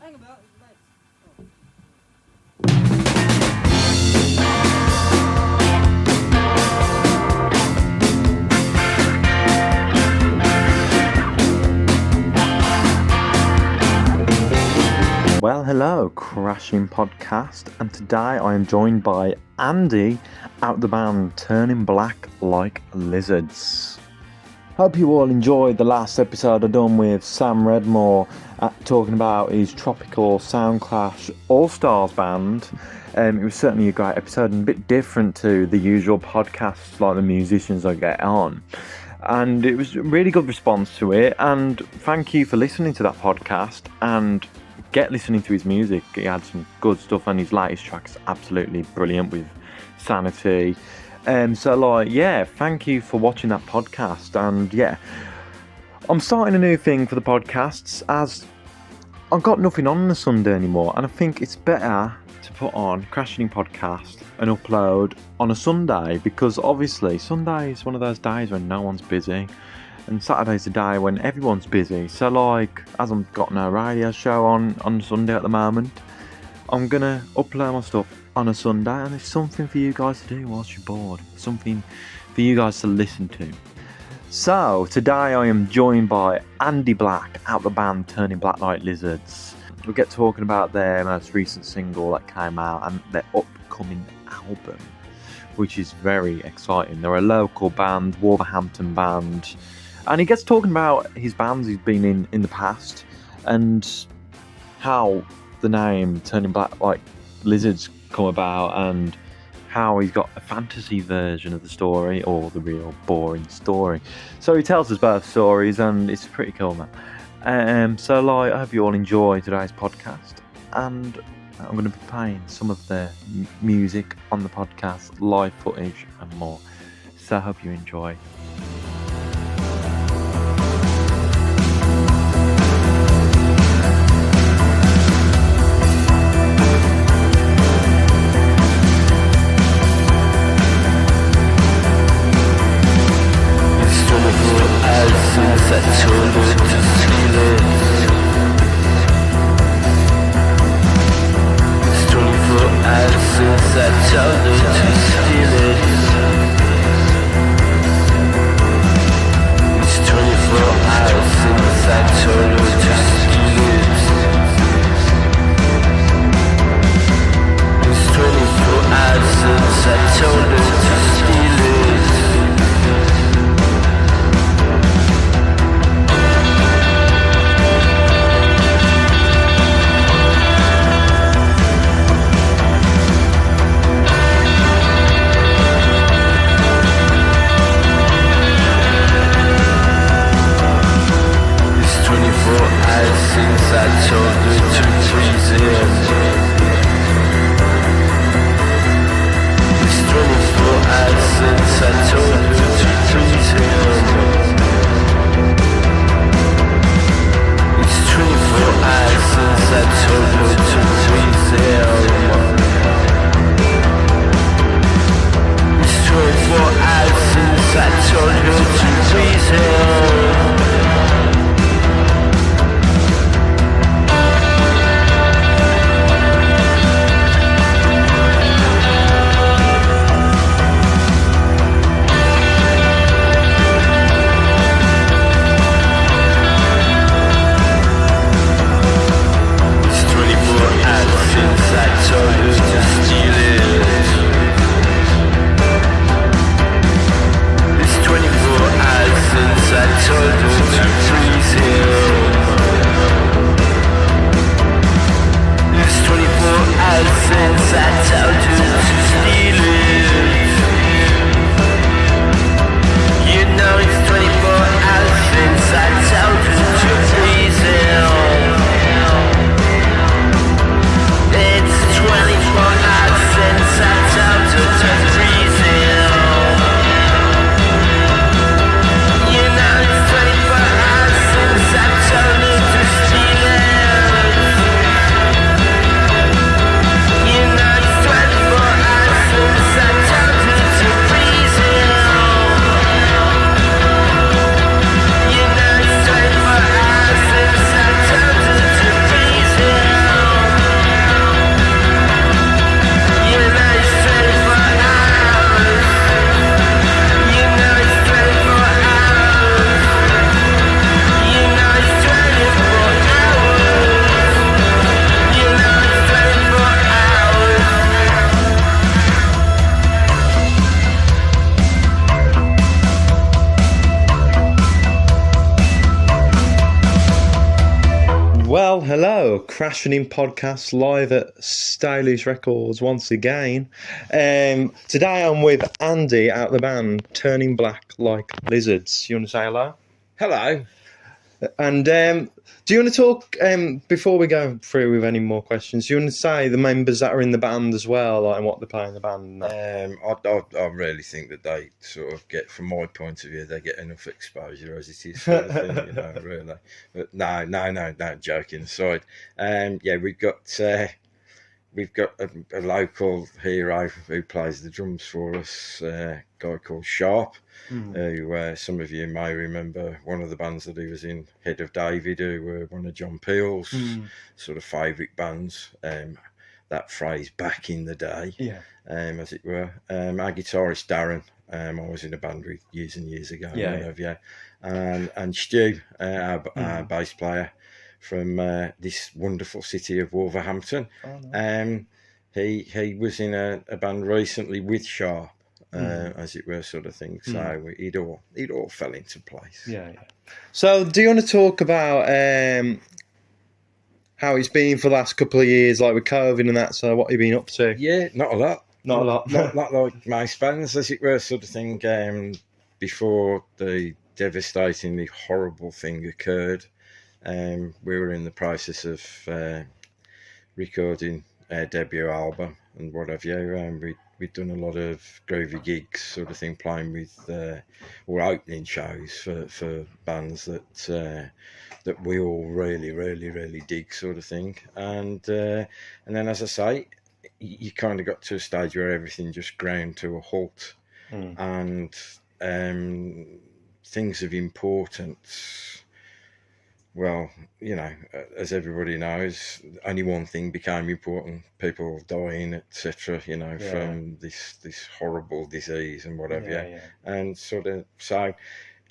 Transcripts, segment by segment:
Hang about, mate. Well, hello, Crashing Podcast, and today I am joined by Andy out the band Turning Black Like Lizards. Hope you all enjoyed the last episode I done with Sam Redmore talking about his Tropical Soundclash All-Stars band. It was certainly a great episode and a bit different to the usual podcasts like the musicians I get on. And it was a really good response to it, and thank you for listening to that podcast and get listening to his music. He had some good stuff, and his latest track is absolutely brilliant with Sanity. Thank you for watching that podcast. And I'm starting a new thing for the podcasts, as I've got nothing on a Sunday anymore, and I think it's better to put on Crashing Podcast and upload on a Sunday, because obviously Sunday is one of those days when no one's busy, and Saturday's the day when everyone's busy. So as I've got no radio show on Sunday at the moment, I'm gonna upload my stuff on a Sunday, and it's something for you guys to do whilst you're bored, something for you guys to listen to. So today I am joined by Andy Black out the band Turning Black Like Lizards. We'll get talking about their most recent single that came out and their upcoming album, which is very exciting. They're a local band, Wolverhampton band. And he gets talking about his bands he's been in the past, and how the name Turning Black Like Lizards come about, and how he's got a fantasy version of the story or the real boring story. So he tells us both stories, and it's pretty cool, man. I hope you all enjoy today's podcast, and I'm going to be playing some of their music on the podcast, live footage and more. So I hope you enjoy. Well, hello, Crashing In Podcast live at Stylish Records once again. Today I'm with Andy out of the band Turning Black Like Lizards. You want to say hello? Hello. And do you want to talk, before we go through with any more questions, do you want to say the members that are in the band as well, like, and what they play in the band? And that? I really think that they sort of get, from my point of view, they get enough exposure as it is, sort of thing, really. But no, joking aside. Yeah, we've got a local hero who plays the drums for us, a guy called Sharp, who some of you may remember one of the bands that he was in, Head of David, who were one of John Peel's sort of favourite bands. That phrase back in the day, as it were. Our guitarist Darren, I was in a band with years and years ago, and Stu, our bass player from this wonderful city of Wolverhampton. Oh, nice. He was in a band recently with Sharp, as it were, sort of thing. So it all fell into place. Yeah. So, do you want to talk about how it's been for the last couple of years, like with COVID and that? So, what have you been up to? Yeah, not a lot. Not a lot. not like most bands, as it were, sort of thing. Before the devastatingly horrible thing occurred, we were in the process of recording our debut album and what have you. We'd done a lot of groovy gigs, sort of thing, playing with or opening shows for bands that we all really dig, sort of thing. And then, as I say, you kind of got to a stage where everything just ground to a halt, and things of importance. Well, as everybody knows, only one thing became important: people dying, etc. From this horrible disease and whatever. And sort of so.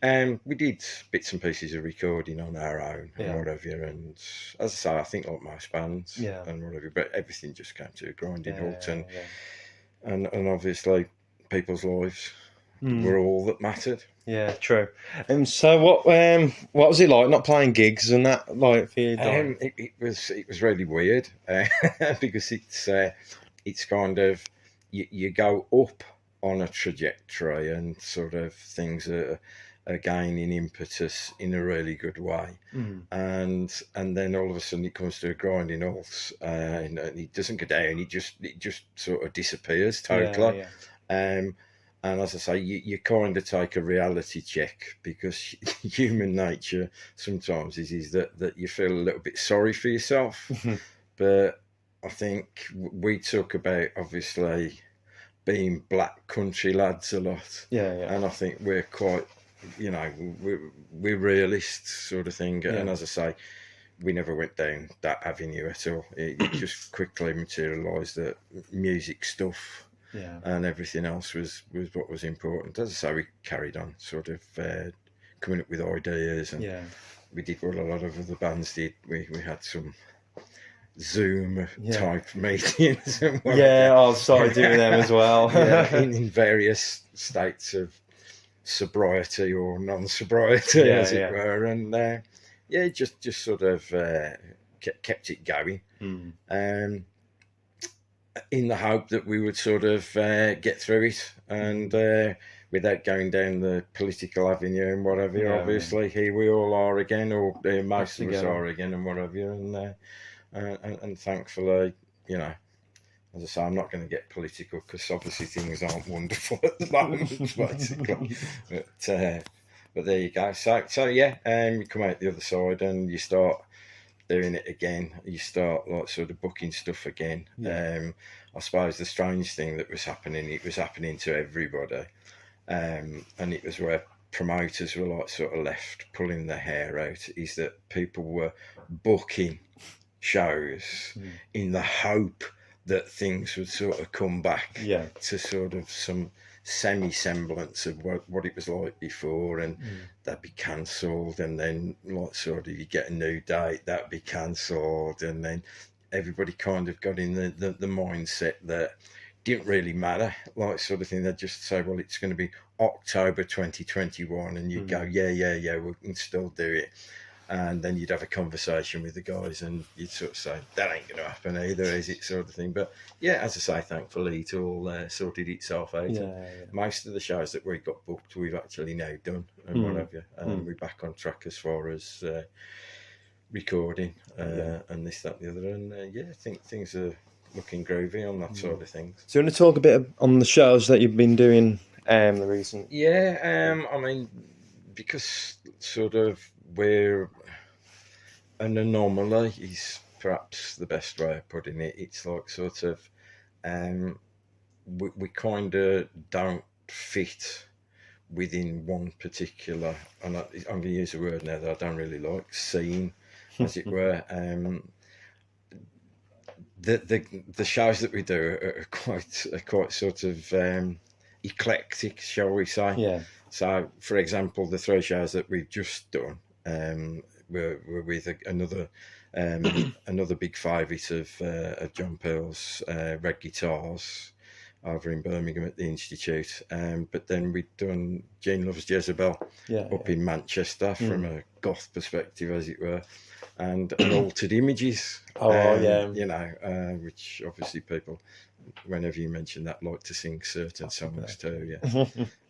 We did bits and pieces of recording on our own and whatever, and as I say, I think like most bands and whatever, but everything just came to a grinding halt, and obviously people's lives were all that mattered. Yeah, true. And so, what was it like not playing gigs and that, like, for you? It was really weird because it's kind of you go up on a trajectory and sort of things are gaining impetus in a really good way, and then all of a sudden it comes to a grinding halt, and it doesn't go down. It just sort of disappears totally. And as I say, you kind of take a reality check, because human nature sometimes is that you feel a little bit sorry for yourself. But I think we talk about, obviously, being black country lads a lot. And I think we're quite, we're realists, sort of thing. And as I say, we never went down that avenue at all. It just quickly materialised that music stuff and everything else was what was important. As I say, we carried on sort of coming up with ideas, and we did what a lot of other bands did. We had some Zoom type meetings. And I started doing them as well. in various states of sobriety or non-sobriety, as it were, and just sort of kept it going. In the hope that we would sort of get through it, and without going down the political avenue and whatever. Obviously, here we all are again, or most of us are again, and whatever. And thankfully, as I say, I'm not going to get political, because obviously things aren't wonderful at the moment, basically. But there you go. So you come out the other side and you start doing it again. You start like sort of booking stuff again. I suppose the strange thing that was happening, it was happening to everybody, and it was where promoters were like sort of left pulling their hair out, is that people were booking shows in the hope that things would sort of come back to sort of some semi-semblance of what it was like before, and that'd be cancelled, and then like sort of you get a new date, that'd be cancelled, and then everybody kind of got in the mindset that didn't really matter, like sort of thing. They'd just say, well, it's going to be October 2021, and you'd go, yeah, we can still do it. and then you'd have a conversation with the guys, and you'd sort of say, that ain't going to happen either, is it, sort of thing. But yeah, as I say, thankfully it all sorted itself out. Most of the shows that we got booked, we've actually now done, and what have you. We're back on track as far as recording and this, that, and the other. And I think things are looking groovy on that side of things. So you want to talk a bit on the shows that you've been doing the recent? Yeah, I mean, because sort of we're an anomaly is perhaps the best way of putting it. It's like sort of we kind of don't fit within one particular, and I'm going to use a word now that I don't really like, scene, as it were. The shows that we do are quite sort of eclectic, shall we say? Yeah. So, for example, the 3 shows that we've just done were with another big favourite of John Peel's Red Guitars over in Birmingham at the Institute. But then we've done Jean Loves Jezebel up in Manchester from a goth perspective, as it were. And Altered Images, which obviously people, whenever you mention that, like to sing certain songs too,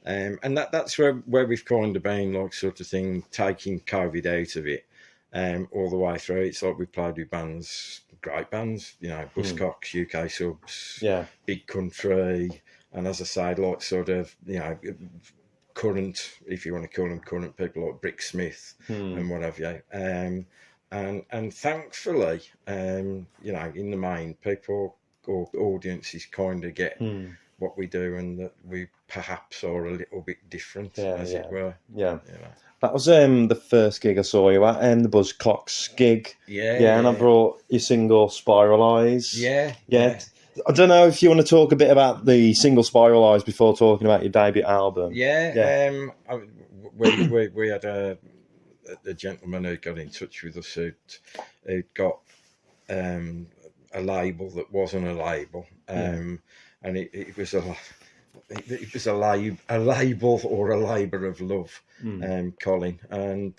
and that's where we've kind of been, like, sort of thing, taking COVID out of it, all the way through. It's like we've played with bands, great bands, Buzzcocks, UK Subs, Big Country, and as I say, like sort of, current, if you want to call them current, people like Brick Smith and what have you. And thankfully, in the main, people or audiences kind of get what we do, and that we perhaps are a little bit different, as it were. Yeah. That was the first gig I saw you at, the Buzzcocks gig. And I brought your single Spiral Eyes. Yeah. I don't know if you want to talk a bit about the single Spiral Eyes before talking about your debut album. We had a gentleman who got in touch with us who'd got a label that wasn't a label, and it was a label or a labour of love, Colin, and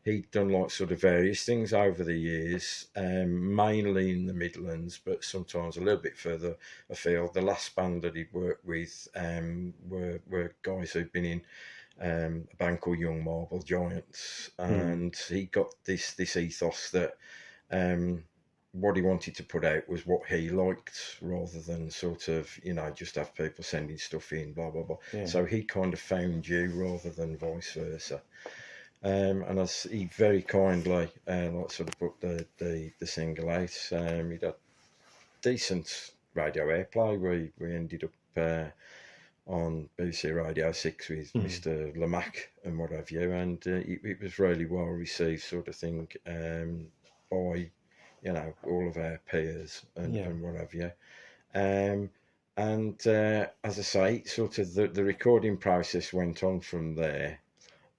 he'd done like sort of various things over the years, mainly in the Midlands, but sometimes a little bit further afield. The last band that he'd worked with were guys who'd been in a band called Young Marble Giants, and he got this ethos that what he wanted to put out was what he liked, rather than sort of just have people sending stuff in, blah blah blah. So he kind of found you rather than vice versa, and as he very kindly sort of put the single out. He had decent radio airplay. We ended up on BBC Radio 6 with Mr. Lamack and what have you, and it was really well received, sort of thing, by all of our peers and what have you. And as I say, sort of the recording process went on from there,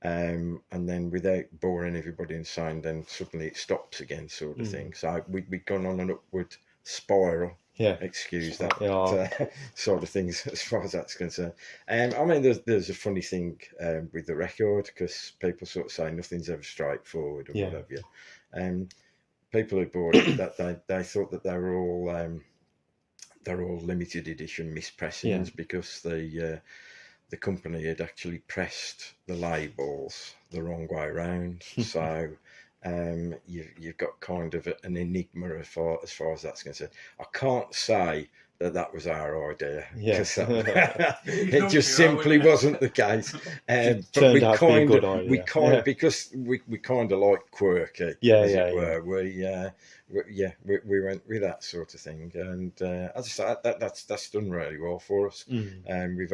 and then without boring everybody inside, then suddenly it stops again, sort of thing. So we'd gone on an upward spiral. Excuse that sort of things as far as that's concerned. I mean, there's a funny thing with the record, because people sort of say nothing's ever straightforward and what have you. People who bought it, that they thought that they're all limited edition mispressings, because the company had actually pressed the labels the wrong way around. So you've got kind of an enigma as far as that's concerned. I can't say that was our idea, because it just simply wasn't the case. But we kind of because we kind of like quirky, as it were. We went with that sort of thing, and as I say, that's done really well for us. And we've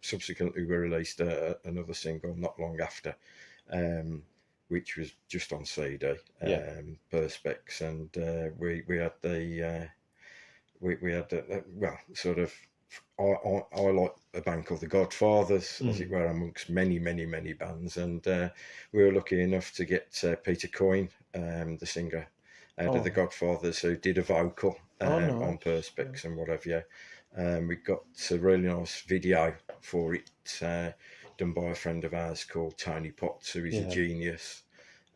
subsequently we released another single not long after, which was just on CD, Perspex, and we had the we had sort of, I like a band called the Godfathers, as it were, amongst many bands, and we were lucky enough to get Peter Coyne, the singer out of the Godfathers, who did a vocal on Perspex and what have you. We got a really nice video for it, done by a friend of ours called Tony Potts, who is a genius.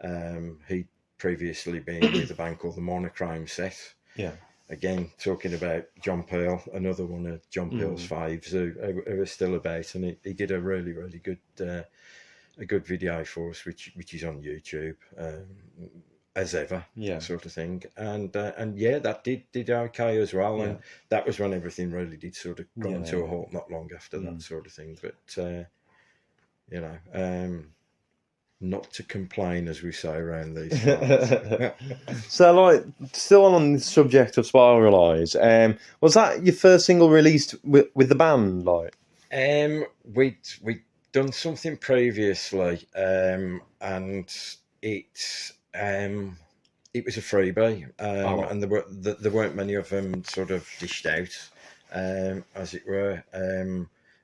He'd previously been with a band called the Monochrome Set. Yeah. Again, talking about John Peel, another one of John Peel's faves who are still about, and he did a really, really good a good video for us, which is on YouTube, as ever, sort of thing. And yeah, that did okay as well, and that was when everything really did sort of grind to a halt. Not long after that, sort of thing. But you know, not to complain, as we say around these parts. So, like, still on the subject of Spiralise, was that your first single released with the band? Like, we'd done something previously, and it was a freebie, and there weren't many of them sort of dished out, as it were.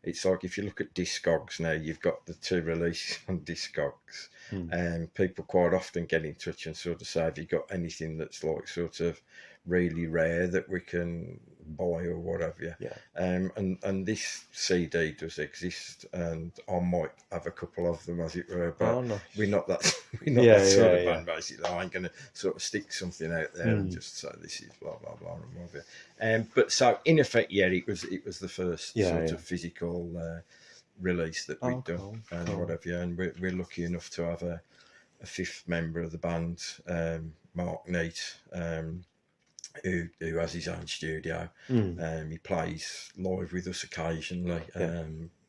It's like if you look at Discogs now, you've got the 2 releases on Discogs, and people quite often get in touch and sort of say, "Have you got anything that's like sort of really rare that we can buy or whatever?" Yeah. And this CD does exist, and I might have a couple of them, as it were, but nice. we're not that that sort of band. Basically, I ain't going to sort of stick something out there and just say this is blah blah blah and whatever. But so in effect, it was the first sort of physical release that we'd done and whatever. And we're lucky enough to have a 5th member of the band, Mark Neat, who has his own studio. He plays live with us occasionally.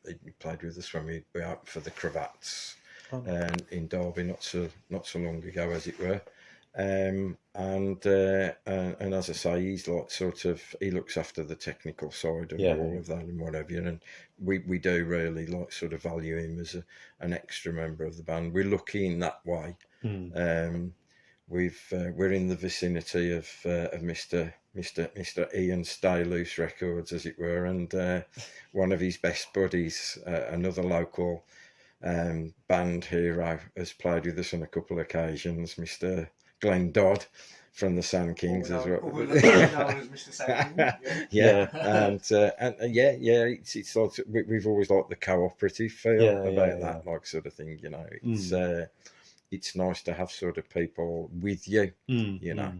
He played with us when we were out for the Cravats in Derby not so long ago, as it were. And as I say, he's like sort of, he looks after the technical side of all of that and whatever. And we do really like sort of value him as an extra member of the band. We're lucky in that way. We're in the vicinity of Mr. Ian Stayloose Records, as it were, and one of his best buddies, another local band hero, has played with us on a couple of occasions, Mr. Glenn Dodd from the Sand Kings as well. It's like we've always liked the cooperative feel about that, like sort of thing. You know, it's nice to have sort of people with you, you know,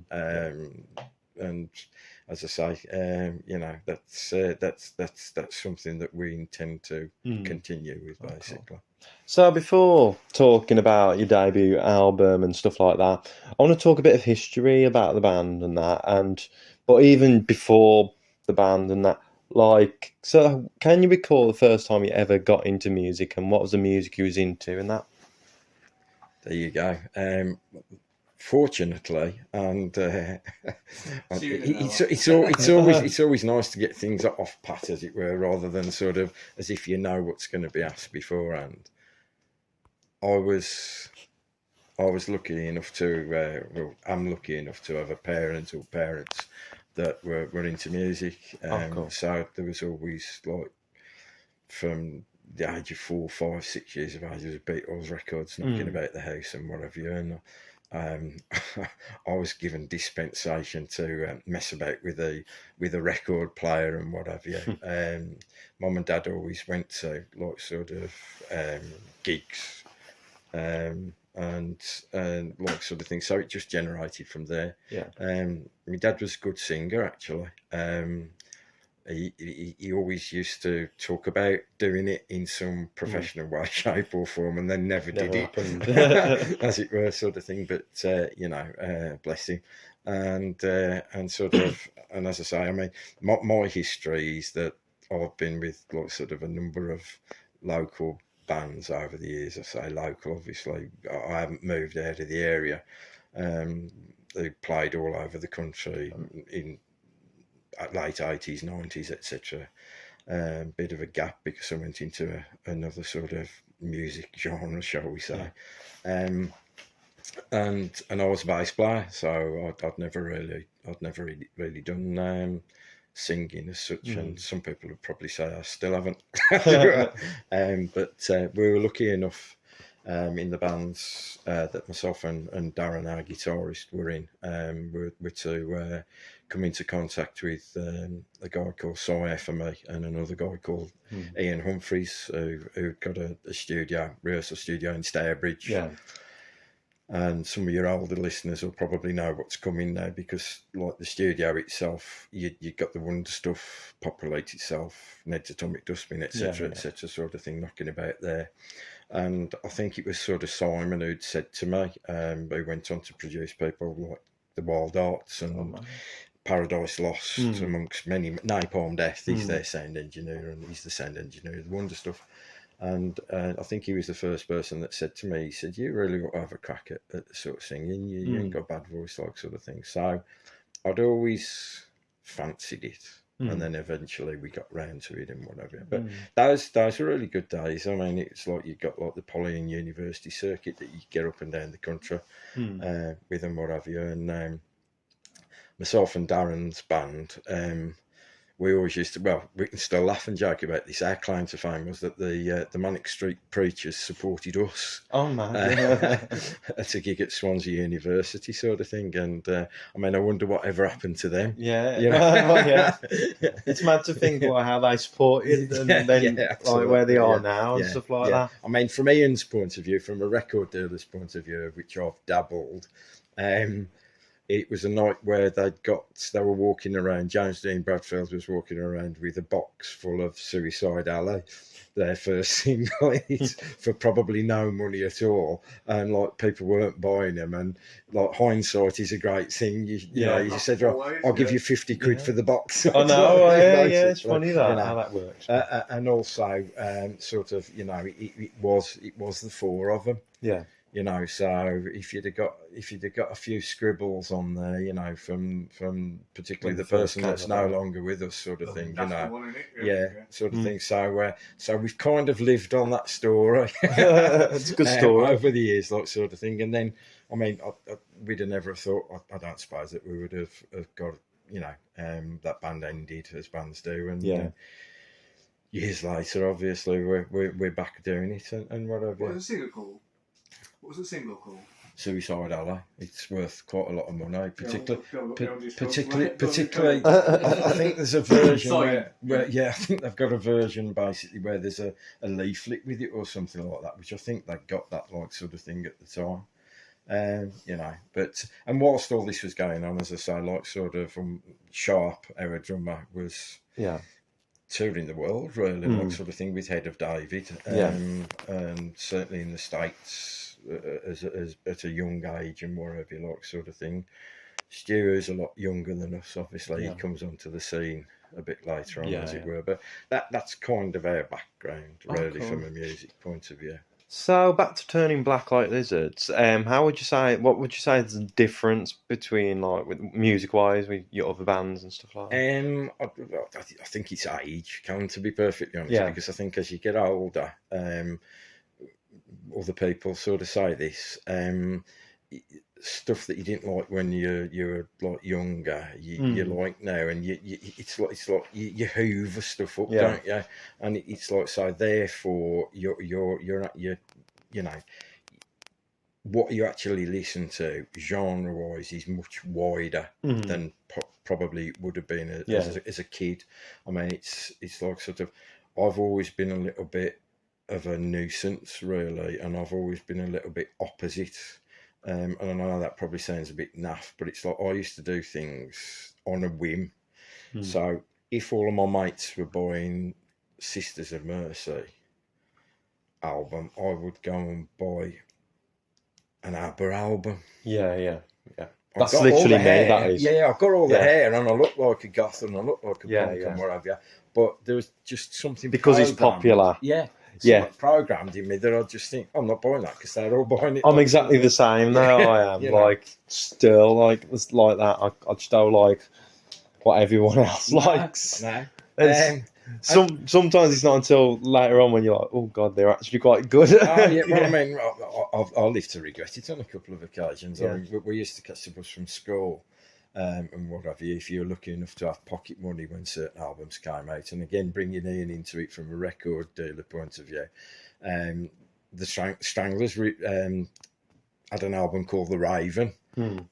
and as I say, you know, that's something that we intend to continue with, basically. Cool. So before talking about your debut album and stuff like that, I want to talk a bit of history about the band and that, but even before the band and that, like, so can you recall the first time you ever got into music, and what was the music you was into and that? There you go. Fortunately, and it's always nice to get things off pat, as it were, rather than sort of as if you know what's going to be asked beforehand. I was lucky enough to I'm lucky enough to have a parents that were into music. Cool. So there was always, like, from the age of 4, 5, 6 years of age, there was Beatles records knocking about the house and whatever. And I was given dispensation to mess about with a record player and whatever. Mum and Dad always went to like sort of gigs and like sort of thing. So it just generated from there. My dad was a good singer, actually. He always used to talk about doing it in some professional way, shape or form, and then never did it, as it were, sort of thing. But you know, bless him, and sort of, and as I say, I mean, my history is that I've been with like sort of a number of local bands over the years. I say local, obviously. I haven't moved out of the area. They played all over the country in late 80s, 90s, etc. Bit of a gap because I went into another sort of music genre, shall we say. And I was a bass player, so I'd never really done singing as such. And some people would probably say I still haven't. But we were lucky enough in the bands that myself and Darren, our guitarist, were in, were to come into contact with a guy called Si FME and another guy called Ian Humphreys, who got a rehearsal studio in Stourbridge. And some of your older listeners will probably know what's coming now, because like the studio itself, you got the Wonder Stuff, Populate itself, Ned's Atomic Dustbin, etc., etc., sort of thing knocking about there. And I think it was sort of Simon who'd said to me, who went on to produce people like the Wild Arts and Paradise Lost, amongst many. Napalm Death, he's their sound engineer, and he's the sound engineer of the Wonder Stuff. And I think he was the first person that said to me, he said, "You really ought to have a crack at the sort of singing. You ain't got a bad voice, like, sort of thing." So I'd always fancied it. And then eventually we got round to it and whatever. But those were really good days. I mean, it's like you got like the Poly and University circuit that you get up and down the country with and what have you. And myself and Darren's band, we always used to, well, we can still laugh and joke about this. Our claim to fame was that the Manic Street Preachers supported us. Oh, man. At a gig at Swansea University, sort of thing. And I mean, I wonder what ever happened to them. Yeah. You know? It's mad to think about how they supported and then like where they are now and stuff like that. I mean, from Ian's point of view, from a record dealer's point of view, of which I've dabbled, it was a night where they were walking around, James Dean Bradfield was walking around with a box full of Suicide Alley, their first single, for probably no money at all. And like, people weren't buying them. And like, hindsight is a great thing. You know, you said, I'll give you 50 quid for the box. I know, it's funny that, how that works. And also, sort of, you know, it was the four of them. Yeah. You know, so if you'd have got a few scribbles on there, you know, from particularly the person that's no longer with us, sort of thing, you know, sort of thing. So we've kind of lived on that story. It's a good story over the years, like, sort of thing. And then, I mean, we'd have never thought. I don't suppose that we would have got, you know, that band ended as bands do, and years later, obviously, we're back doing it and whatever. What was the single called? What was the single called? Suicide Alley. It's worth quite a lot of money, particularly. I think there's a version where I think they've got a version basically where there's a leaflet with it or something like that, which I think they got that like sort of thing at the time. You know, and whilst all this was going on, as I say, like sort of Sharp, our drummer, was touring the world, really, like sort of thing, with Head of David, and certainly in the States. As at a young age and whatever, like, sort of thing. Stu is a lot younger than us, obviously. He comes onto the scene a bit later on, as it were. But that's kind of our background, really, from a music point of view. So back to Turning Black Like Lizards. What would you say is the difference between, like, with music-wise, with your other bands and stuff like that? I think it's age, to be perfectly honest, because I think as you get older, other people sort of say this, stuff that you didn't like when you were like younger, you like now, and it's like you hoover stuff up, don't you? And it's like, so therefore you're you know, what you actually listen to genre wise is much wider than probably would have been as a kid. I mean, it's like sort of, I've always been a little bit of a nuisance, really, and I've always been a little bit opposite, and I know that probably sounds a bit naff, but it's like I used to do things on a whim. So if all of my mates were buying Sisters of Mercy album, I would go and buy an ABBA album. That's literally me, that is. I've got all the hair, and I look like a goth, and I look like a punk and what have you, but there was just something because it's popular. Programmed in me that I just think, I'm not buying that because they're all buying it. I'm exactly the same though. I am like still like it's like that. I just don't like what everyone else likes. Sometimes it's not until later on when you're like, oh god, they're actually quite good. I mean, I'll live to regret it on a couple of occasions. I mean, we used to catch the bus from school. And what have you, if you're lucky enough to have pocket money when certain albums came out. And again, bringing Ian into it from a record dealer point of view, the Stranglers had an album called The Raven,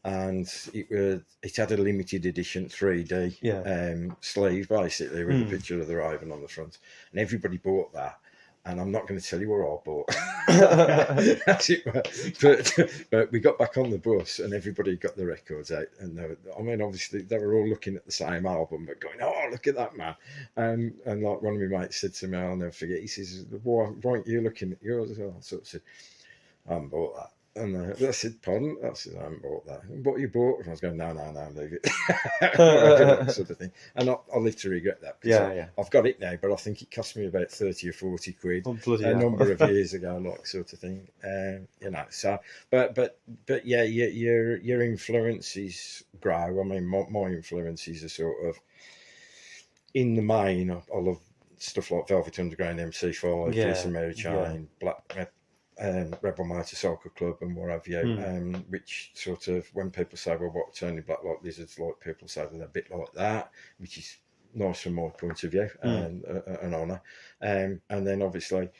and it had a limited edition 3D sleeve, basically, with a picture of the Raven on the front. And everybody bought that. and I'm not going to tell you where I bought. As it were. But we got back on the bus, and everybody got the records out, and obviously they were all looking at the same album, but going, "Oh, look at that, man!" And like one of my mates said to me, I'll never forget. He says, "Why aren't you looking at yours?" I sort of said, "I haven't bought that." And I said, "Pardon?" I said, "I haven't bought that." "What you bought?" And I was going, "No, leave it." That sort of thing. And I live to regret that. Yeah. I've got it now, but I think it cost me about 30 or 40 quid a number of years ago, like sort of thing. So, but yeah, your influences grow. I mean, my influences are sort of, in the main, I love stuff like Velvet Underground, MC5, Jason Mary Chain, Black Rebel Motorcycle Club, and what have you. Which sort of, when people say, "Well, what's only Black Like Lizards like?" people say they're a bit like that, which is nice from my point of view, and an honour. And then obviously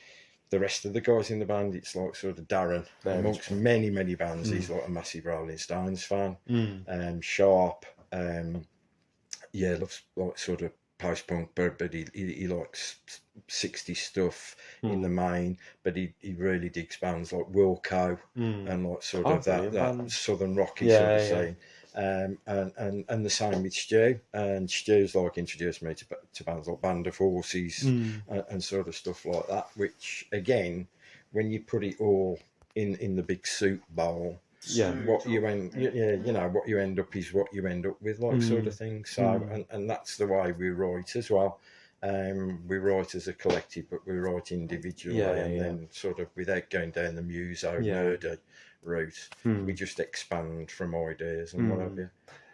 the rest of the guys in the band, it's like sort of Darren, amongst many bands, he's like a massive Rolling Stones fan. Sharp, loves like sort of post punk, but he likes 60s stuff in the main, but he really digs bands like Wilco and like sort of that southern rocky sort of scene. And the same with Stu, and Stu's like introduced me to bands like Band of Horses and sort of stuff like that, which again, when you put it all in the big soup bowl, what you end up is what you end up with, like sort of thing. So and that's the way we write as well. We write as a collective, but we write individually, then sort of, without going down the muso nerdy route, we just expand from ideas and what have you.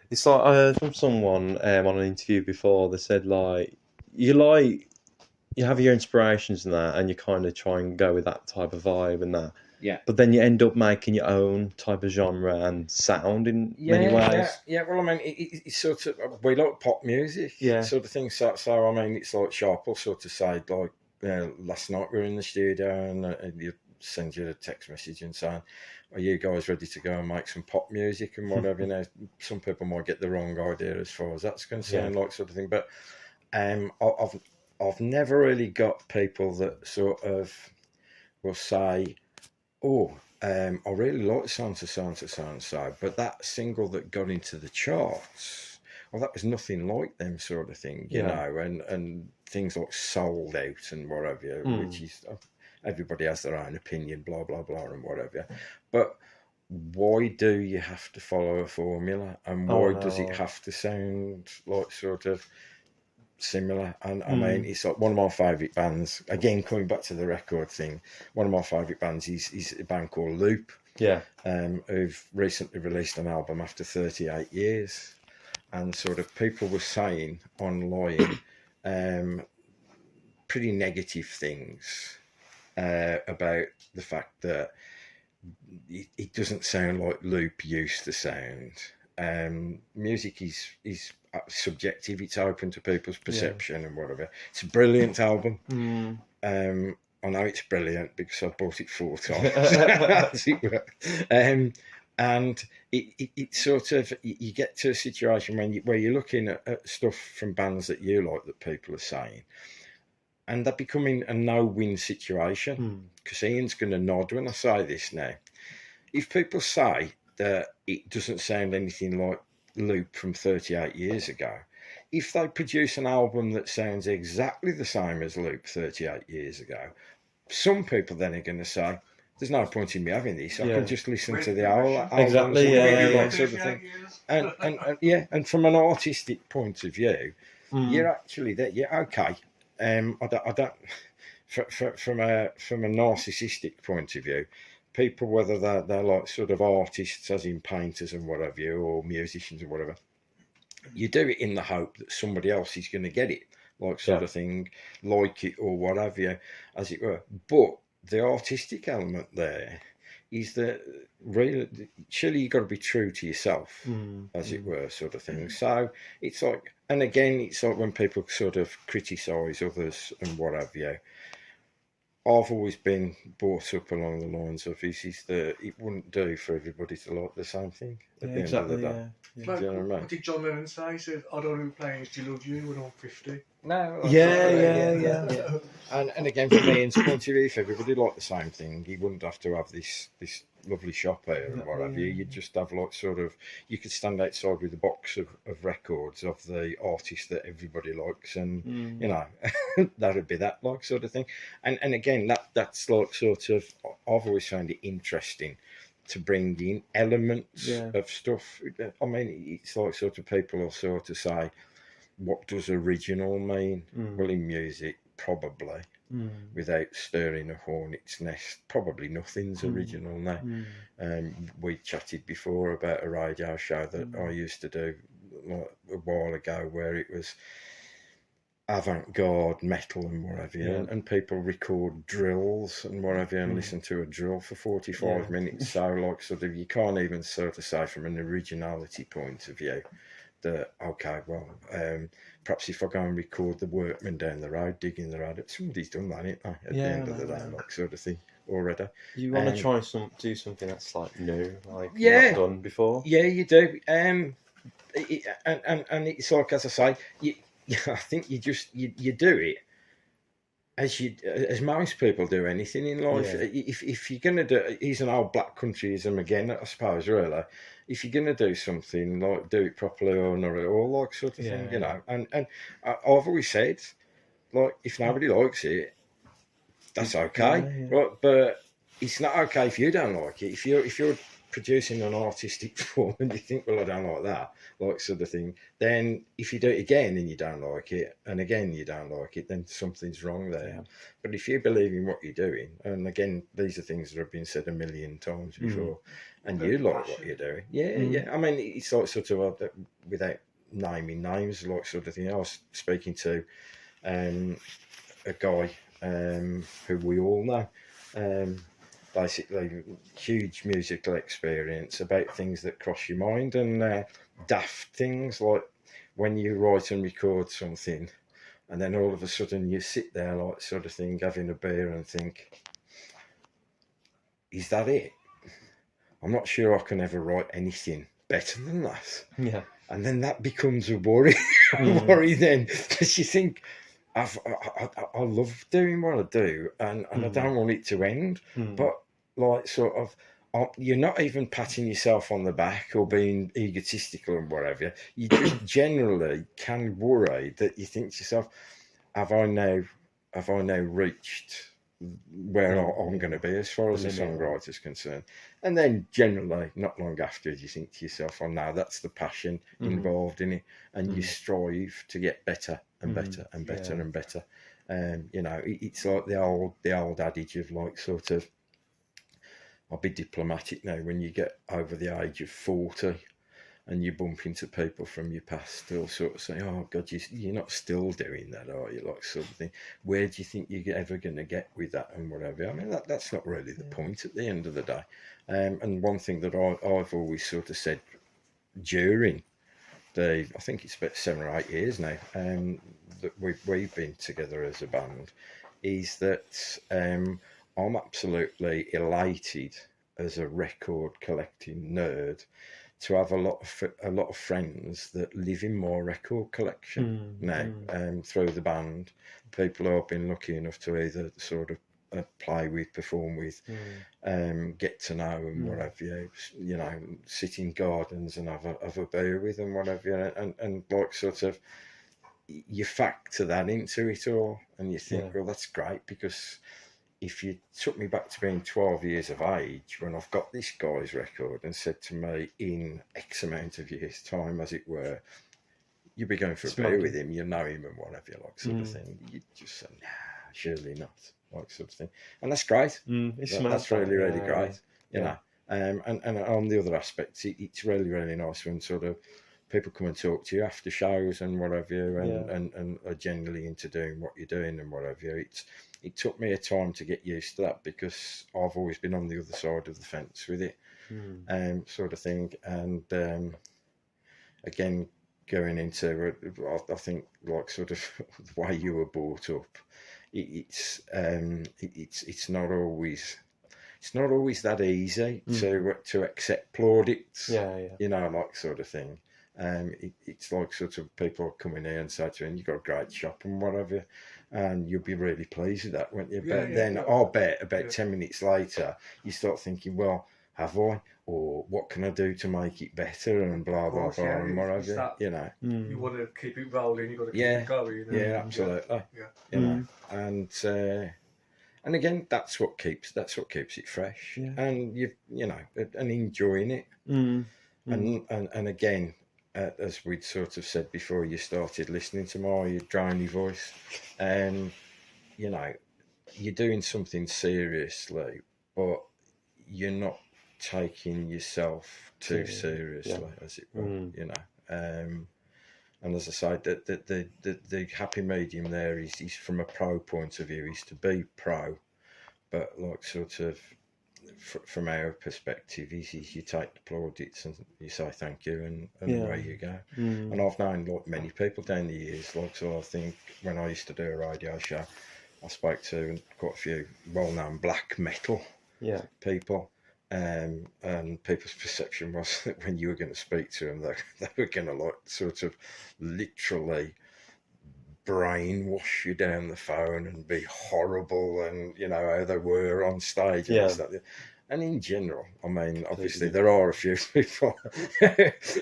It's like I heard from someone on an interview before. They said you have your inspirations and that, and you kind of try and go with that type of vibe and that. Yeah. But then you end up making your own type of genre and sound in many ways. Yeah. Well, I mean, it's sort of, we like pop music, sort of thing. So I mean, it's like Sharp will sort of say, like, last night we were in the studio, and you send you a text message and saying, "Are you guys ready to go and make some pop music and whatever?" Some people might get the wrong idea as far as that's concerned, like sort of thing. But I've never really got people that sort of will say, "Oh, I really like so," but that single that got into the charts, well, that was nothing like them, sort of thing, you know, and things like Sold Out and whatever, which is, everybody has their own opinion, blah, blah, blah, and whatever. But why do you have to follow a formula, and why does it have to sound like sort of similar? And I mean, it's like one of my favourite bands, again coming back to the record thing, one of my favourite bands is a band called Loop, who've recently released an album after 38 years, and sort of people were saying online pretty negative things about the fact that it doesn't sound like Loop used to sound. Music is subjective, it's open to people's perception and whatever. It's a brilliant album. I know it's brilliant because I bought it 4 times, as it were. And it sort of, you get to a situation where you're looking at stuff from bands that you like that people are saying, and they're becoming a no-win situation, because Ian's going to nod when I say this now. If people say that it doesn't sound anything like Loop from 38 years ago, if they produce an album that sounds exactly the same as Loop 38 years ago, some people then are going to say, "There's no point in me having this. I can just listen to the album." Exactly, sort of thing. And from an artistic point of view, you're actually there. Yeah, okay. I don't. From a narcissistic point of view, people, whether they're like sort of artists, as in painters and whatever, or musicians or whatever, you do it in the hope that somebody else is going to get it, like sort of thing, like it or whatever, as it were. But the artistic element there is that really, surely you've got to be true to yourself, as it were, sort of thing. So it's like, and again, it's like when people sort of criticise others and whatever, I've always been brought up along the lines of, is that it wouldn't do for everybody to like the same thing at the end of the day. Like, Do you know what I mean? what did John Lennon say? He said, "I don't want to be playing Still Love You when I'm 50." No. Yeah. And again, from Ian's point of view, if everybody liked the same thing, you wouldn't have to have this lovely shop here and what have you. You'd just have like sort of, you could stand outside with a box of records of the artists that everybody likes, and you know, that would be that like sort of thing. And again, that's like sort of, I've always found it interesting to bring in elements of stuff. I mean, it's like sort of people will sort of say, what does original mean? Well, in music, probably, without stirring a hornet's nest, probably nothing's original now. We chatted before about a radio show that I used to do like, a while ago, where it was avant-garde metal and whatever, and people record drills and whatever, and listen to a drill for 45 minutes. So, like, sort of, you can't even sort of say from an originality point of view that, okay, well, perhaps if I go and record the workman down the road digging the road, somebody's done that, ain't they? At the end of the day, like sort of thing already. You want to try do something that's like new, like not Yeah. done before? Yeah, you do. And it's like, as I say, I think you do it as most people do anything in life. If you're gonna do, he's an old black countryism again, I suppose. Really, if you're gonna do something, like, do it properly or not at all, like sort of thing, you know. And I've always said, like, if nobody likes it, that's okay, right? But it's not okay if you don't like it. If you're producing an artistic form and you think, well, I don't like that, like sort of thing, then if you do it again and you don't like it, and again you don't like it, then something's wrong there. But if you believe in what you're doing, and again, these are things that have been said a million times before, and you like what you're doing, I mean, it's like sort of, without naming names, like sort of thing. I was speaking to a guy who we all know, basically huge musical experience, about things that cross your mind, and daft things, like when you write and record something and then all of a sudden you sit there, like sort of thing, having a beer and think, is that it? I'm not sure I can ever write anything better than that. And then that becomes a worry. Worry then, because you think, I love doing what I do, and I don't want it to end. But, like, sort of, you're not even patting yourself on the back or being egotistical and whatever. You just generally can worry that you think to yourself, have I now reached where I'm going to be as far as a songwriter's concerned? And then generally, not long after, you think to yourself, oh, no, that's the passion involved in it, and you strive to get better and better and better and better. You know, it's like the old adage of, like, sort of, I'll be diplomatic now, when you get over the age of 40 and you bump into people from your past, they'll sort of say, oh God, you're not still doing that, are you? Like, sort of thing. Where do you think you're ever going to get with that and whatever? I mean, that's not really the point at the end of the day. And one thing that I've always sort of said during I think it's about 7 or 8 years now, that we've been together as a band, is that I'm absolutely elated as a record collecting nerd to have a lot of friends that live in my record collection now, through the band. People who I've been lucky enough to either sort of play with, perform with, get to know and whatever, you know, sit in gardens and have a beer with and whatever, and like sort of, you factor that into it all, and you think, well, that's great, because if you took me back to being 12 years of age, when I've got this guy's record, and said to me in X amount of years' time, as it were, you'll be going for a beer with him, you know him and whatever, like sort of thing, you just say, nah, surely not, like sort of thing. And that's great. That's really, really great, you know. And on the other aspects, it's really, really nice when sort of people come and talk to you after shows and whatever, and are genuinely into doing what you're doing and whatever. It took me a time to get used to that, because I've always been on the other side of the fence with it, sort of thing. And again, going into, I think, like sort of the way you were brought up, it's not always it's not always that easy to accept plaudits. Yeah. You know, like sort of thing. It's like sort of people come in here and say to you, "You've got a great shop and whatever," and you'll be really pleased with that, won't you? Yeah, But yeah, then yeah. I'll bet about Yeah. 10 minutes later, you start thinking, "Well, have I? Or what can I do to make it better?" And blah blah course, blah yeah, and it's whatever. that- You know. You want to keep it rolling. You got to keep Yeah, it going. You know? yeah, absolutely. Yeah. You know, and again, that's what keeps it fresh, Yeah. and you know, and enjoying it. And again, as we'd sort of said before you started listening to my drony voice, you know, you're doing something seriously, but you're not taking yourself too seriously, as it were. You know, and as I say, the happy medium there is from a pro point of view, is to be pro, but like sort of from our perspective, is you take the plaudits and you say thank you, and away you go. And I've known like many people down the years, like, so I think when I used to do a radio show, I spoke to quite a few well-known black metal people, and people's perception was that when you were going to speak to them, they were going to like sort of literally brainwash you down the phone and be horrible, and you know how they were on stage and stuff. And in general, I mean, obviously there are a few people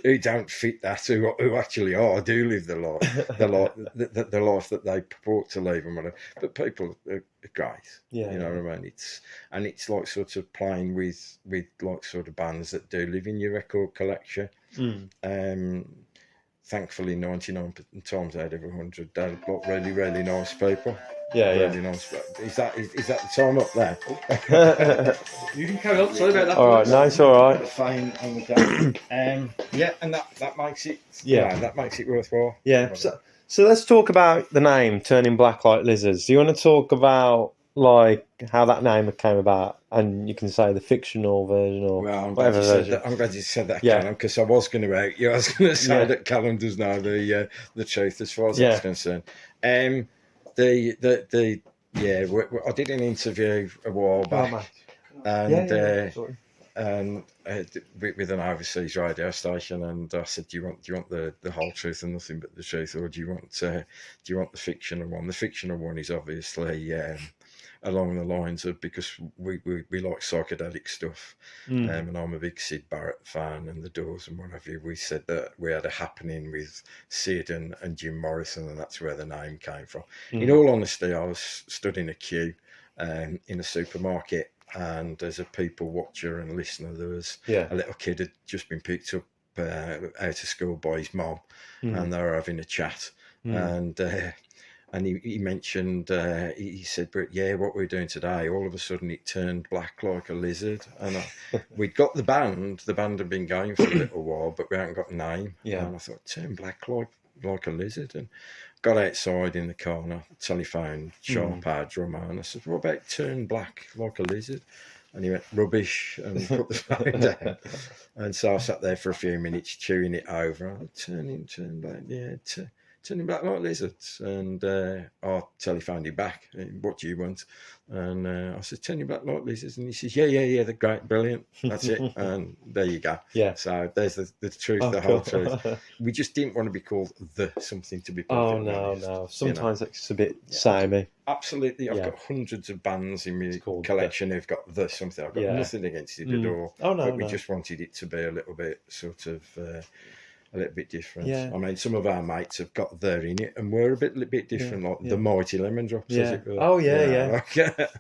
who don't fit that, who actually do live the life, the life that they purport to live and whatever. But people are great, you know what I mean. It's like sort of playing with like sort of bands that do live in your record collection. Thankfully, 99 times out of 100, they're like really, really nice people. Really nice. Is that the time up there? You can carry on. Sorry about that. All right, nice, all right. The fine on the day. Yeah, and that makes it. Yeah, that makes it worthwhile. Yeah. So let's talk about the name, Turning Black Like Lizards. Do you want to talk about like how that name came about, and you can say the fictional version or I'm glad whatever you said version. that. I'm glad you said that, Yeah. Callum, because I was going to out you. I was going to say that Callum does know the truth as far as that's concerned. I did an interview a while back, and with an overseas radio station, and I said, "Do you want the whole truth and nothing but the truth, or do you want the fictional one?" The fictional one is obviously along the lines of, because we like psychedelic stuff, and I'm a big Sid Barrett fan and the Doors and whatever. We said that we had a happening with Sid and Jim Morrison, and that's where the name came from. In all honesty, I was stood in a queue in a supermarket, and as a people watcher and listener, there was a little kid had just been picked up out of school by his mom, and they were having a chat, and he mentioned, he said, "But yeah, what we're doing today, all of a sudden it turned black like a lizard." And we'd got the band had been going for a little while, but we hadn't got a name. And I thought, turn black like a lizard. And got outside in the car and I telephoned Sharp, our drummer, and I said, "What about turn black like a lizard?" And he went, "Rubbish," and put the phone down. And so I sat there for a few minutes chewing it over. I turn black, turning black like lizards. And I telephoned him back. "What do you want?" And I said, "Turning black like lizards." And he says, yeah, they're great, brilliant. That's it. And there you go. Yeah. So there's the truth, the whole truth. We just didn't want to be called the something, to be perfectly honest. No. Sometimes it's a bit samey. Absolutely. I've got hundreds of bands in my collection who've got the something. I've got nothing against it at all. But we just wanted it to be a little bit sort of a little bit different. Yeah. I mean, some of our mates have got there in it, and we're a bit different, like the Mighty Lemon Drops, as it were. Oh, yeah.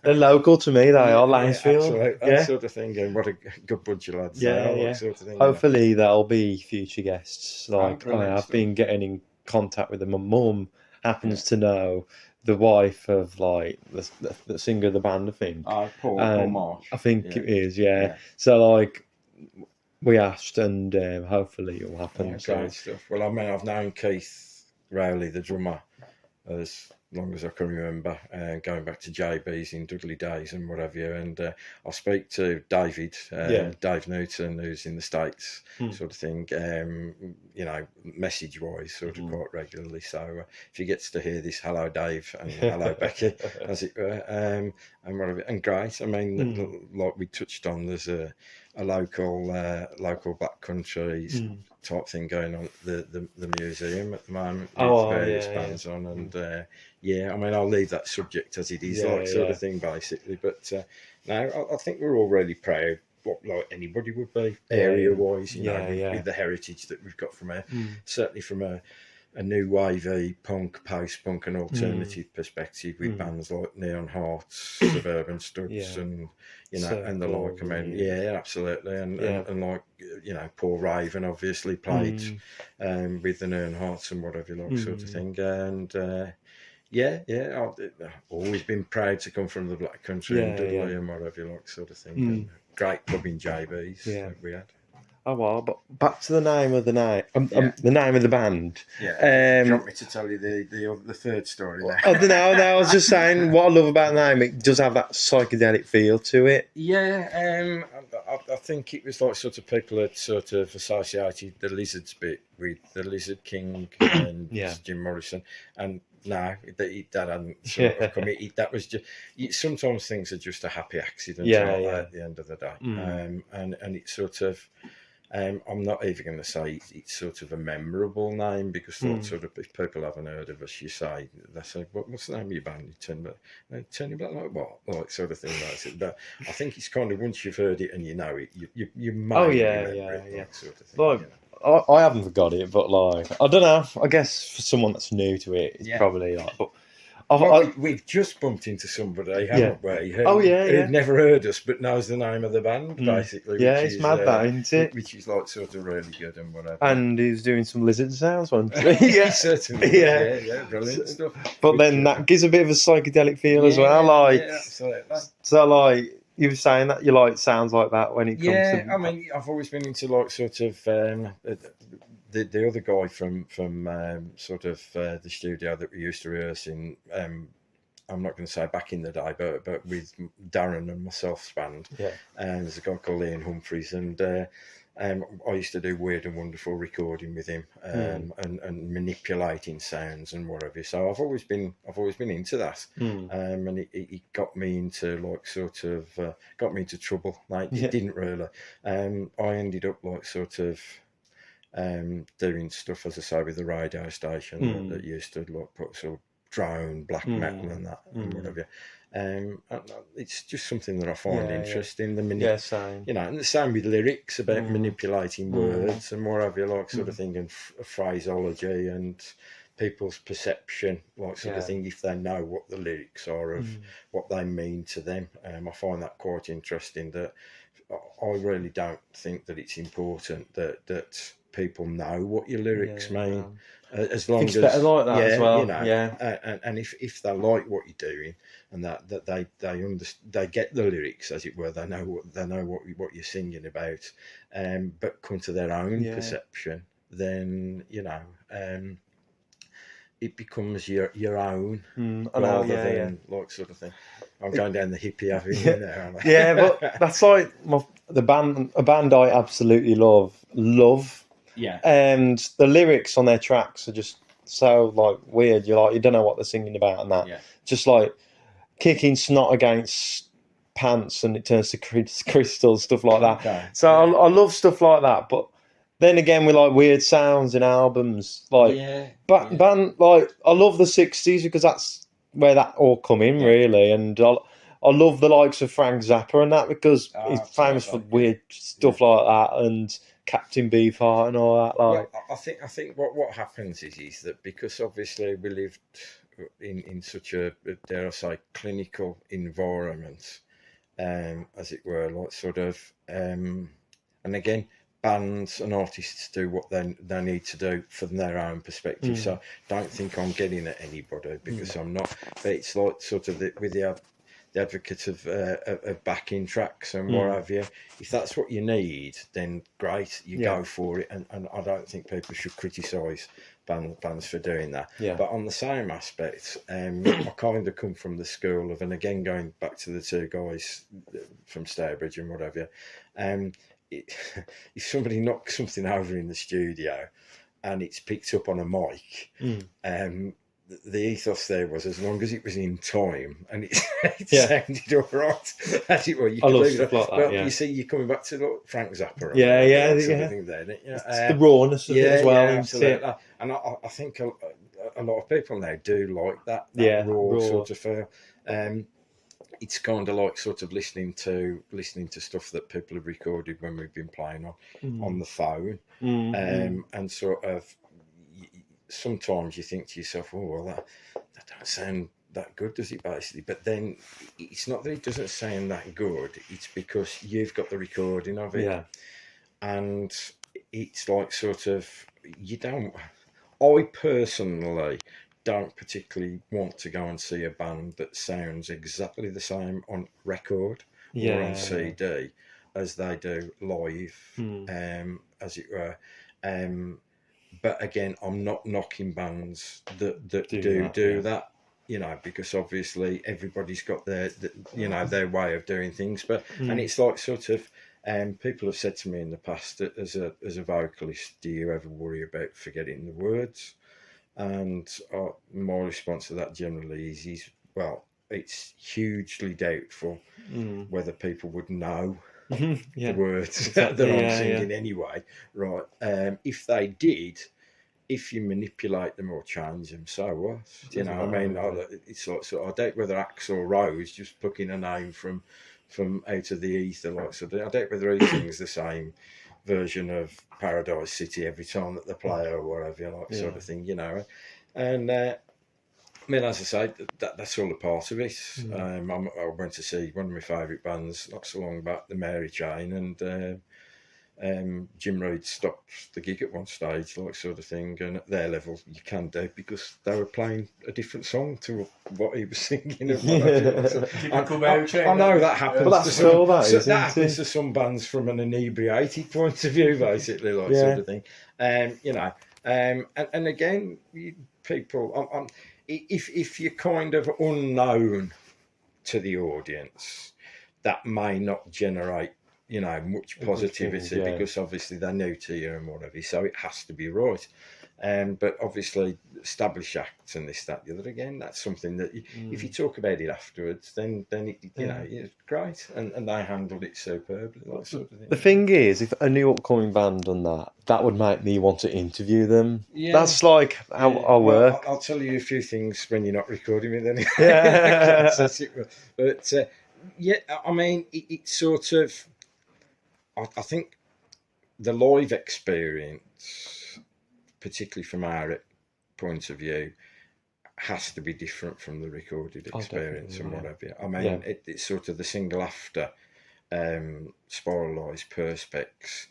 They're local to me, they are, Lanesfield. That sort of thing, and what a good bunch of lads they are, that sort of thing. Hopefully there'll be future guests. Like, I've been getting in contact with them. My mum happens to know the wife of, like, the singer of the band, I think. Paul Marsh. I think it is, So, like, we asked, and hopefully it'll happen. Great stuff. Well, I mean, I've known Keith Rowley, the drummer, as long as I can remember, going back to JB's in Dudley days and what have you. And I'll speak to David, Dave Newton, who's in the States, sort of thing, message-wise, sort of quite regularly. So if he gets to hear this, hello, Dave, and hello, Becky, as it were, and whatever. And great. I mean, like we touched on, there's a local Black Countries type thing going on at the museum at the moment with various bands on, and I mean, I'll leave that subject as it is, sort of thing, basically. But no, I think we're all really proud, what like anybody would be, area-wise, with the heritage that we've got from certainly from a new wavy punk, post-punk and alternative perspective, with bands like Neon Hearts, Suburban Studs, and and the like. I mean, absolutely, and like Paul Raven obviously played with the Neon Hearts and whatever you like, sort of thing, and I've always been proud to come from the Black Country and Dudley and whatever you like, sort of thing. And great club in JB's that we had. Oh well, but back to the name of the the name of the band. Yeah. Do you want me to tell you the third story there? I don't know. I was just saying what I love about the name. It does have that psychedelic feel to it. Yeah. I think it was like sort of people had sort of associated the Lizards bit with the Lizard King and Jim Morrison, and no, that hadn't sort of come. That was just sometimes things are just a happy accident at the end of the day, and it's sort of. I'm not even going to say it's sort of a memorable name, because sort of if people haven't heard of us, they say, what's the name of your band? You turn back like what? Like sort of thing like that. But I think it's kind of, once you've heard it and you know it, you might remember it, like, sort of thing. Like, I haven't forgot it, but like, I don't know. I guess for someone that's new to it, it's probably like, but. We've just bumped into somebody, haven't we? Who'd never heard us, but knows the name of the band, basically. Yeah, it's mad, that, isn't it? Which is like sort of really good and whatever. And he's doing some lizard sounds, wasn't he? Yeah, certainly. Yeah, brilliant stuff. But then that gives a bit of a psychedelic feel as well. Like, absolutely. So, like, you were saying that you like sounds like that when it comes to. Yeah, I mean, I've always been into like sort of. The other guy from sort of the studio that we used to rehearse in, I'm not going to say back in the day, but with Darren and myself's band, and there's a guy called Ian Humphreys, and I used to do Weird and Wonderful recording with him, and manipulating sounds and whatever. So I've always been into that, and it got me into like sort of got me into trouble. Like it didn't really. I ended up like sort of. Doing stuff, as I say, with the radio station that used to like put sort of drone black metal and that and whatever. And it's just something that I find interesting. Same. And the same with lyrics, about manipulating words and whatever, like sort of thing, and phraseology and people's perception, like sort of thing, if they know what the lyrics are of what they mean to them. I find that quite interesting. That I really don't think that it's important that people know what your lyrics mean, as long as better like that as well. And if they like what you're doing, and that they get the lyrics, as it were, they know what you're singing about, but come to their own perception, then it becomes your own, rather than like sort of thing. I'm going down the hippie avenue now, aren't I? Yeah, but that's like a band I absolutely love. Yeah. And the lyrics on their tracks are just so like weird. You don't know what they're singing about and that. Yeah. Just like kicking snot against pants and it turns to crystal, stuff like that. Okay. So I love stuff like that. But then again, we like weird sounds in albums. Like band, like I love the 60s because that's where that all come in really. And I love the likes of Frank Zappa and that because he's famous for weird stuff like that, and Captain Beefheart and all that. Like, well, I think what happens is that because obviously we lived in such a, dare I say, clinical environment, as it were, like sort of, and again, bands and artists do what they need to do from their own perspective. So don't think I'm getting at anybody, because I'm not. But it's like sort of with the advocate of backing tracks and what have you. If that's what you need, then great, you go for it. And I don't think people should criticise bands for doing that. Yeah. But on the same aspect, I kind of come from the school of, and again going back to the two guys from Stourbridge and whatever, if somebody knocks something over in the studio and it's picked up on a mic, the ethos there was, as long as it was in time and it sounded all right, as it were, you could leave it. Well, you see, you're coming back to Frank Zappa. Thing there, it's the rawness of it as well. Absolutely. And I think a lot of people now do like that raw sort of feel. It's kind of like sort of listening to stuff that people have recorded when we've been playing on the phone, and sort of sometimes you think to yourself, oh well, that don't sound that good, does it, basically? But then it's not that it doesn't sound that good, it's because you've got the recording of it, and it's like sort of, I personally don't particularly want to go and see a band that sounds exactly the same on record or on CD as they do live, as it were. But again, I'm not knocking bands that do that, because obviously everybody's got their way of doing things. But and it's like sort of, people have said to me in the past that as a vocalist, do you ever worry about forgetting the words? And my response to that generally is, well, it's hugely doubtful whether people would know the words that I'm singing anyway, right? If they did, if you manipulate them or change them, so what? It's like, so I doubt whether Axl Rose just plucking a name from out of the ether, like, so I doubt whether he sings the same version of Paradise City every time that they play or whatever, sort of thing, And I mean, as I say, that's all a part of it. I went to see one of my favourite bands not so long back, the Mary Chain, and Jim Reid stopped the gig at one stage, like, sort of thing. And at their level, you can do, because they were playing a different song to what he was singing. And I know that happens. But that's cool, that happens to some bands from an inebriated point of view, basically, like, sort of thing. And again, people, if you're kind of unknown to the audience, that may not generate much positivity, because obviously they're new to you and whatever, so it has to be right. But obviously, established acts and this, that, the other, again, that's something that if you talk about it afterwards, then it, it's great, and they handled it superbly, that sort of thing. The thing is, if a new upcoming band done that would make me want to interview them. That's like how I work. I'll tell you a few things when you're not recording me, then. But I mean, it's sort of, I think the live experience, particularly from our point of view, has to be different from the recorded experience and whatever. I mean, it's sort of the single after Spiralised Perspex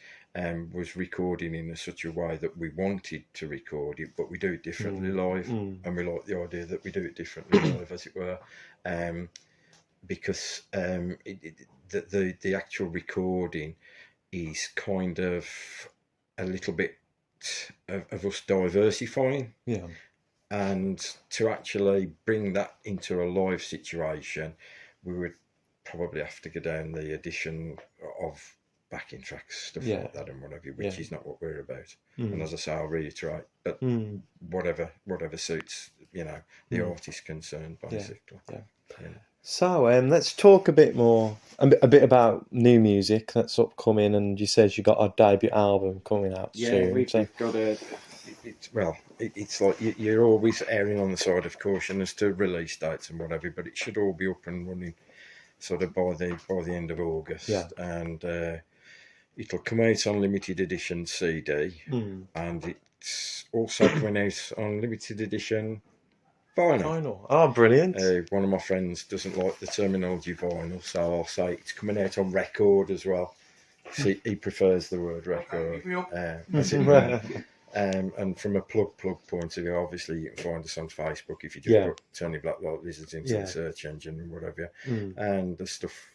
was recording in such a way that we wanted to record it, but we do it differently live, and we like the idea that we do it differently live, as it were, because the actual recording is kind of a little bit of us diversifying, and to actually bring that into a live situation, we would probably have to go down the addition of backing tracks, stuff like that, and whatever, which is not what we're about. And as I say, I'll reiterate, but whatever suits the artist concerned, basically. So let's talk a bit bit about new music that's upcoming. And you said you got a debut album coming out soon. We've got it's like you're always erring on the side of caution as to release dates and whatever, but it should all be up and running sort of by the end of August, and it'll come out on limited edition CD, and it's also coming out on limited edition vinyl. Oh, brilliant. One of my friends doesn't like the terminology vinyl, so I'll say it's coming out on record as well. He prefers the word record. And from a plug point of view, obviously you can find us on Facebook if you just put Tony Black Light Lizards into the search engine and whatever. And the stuff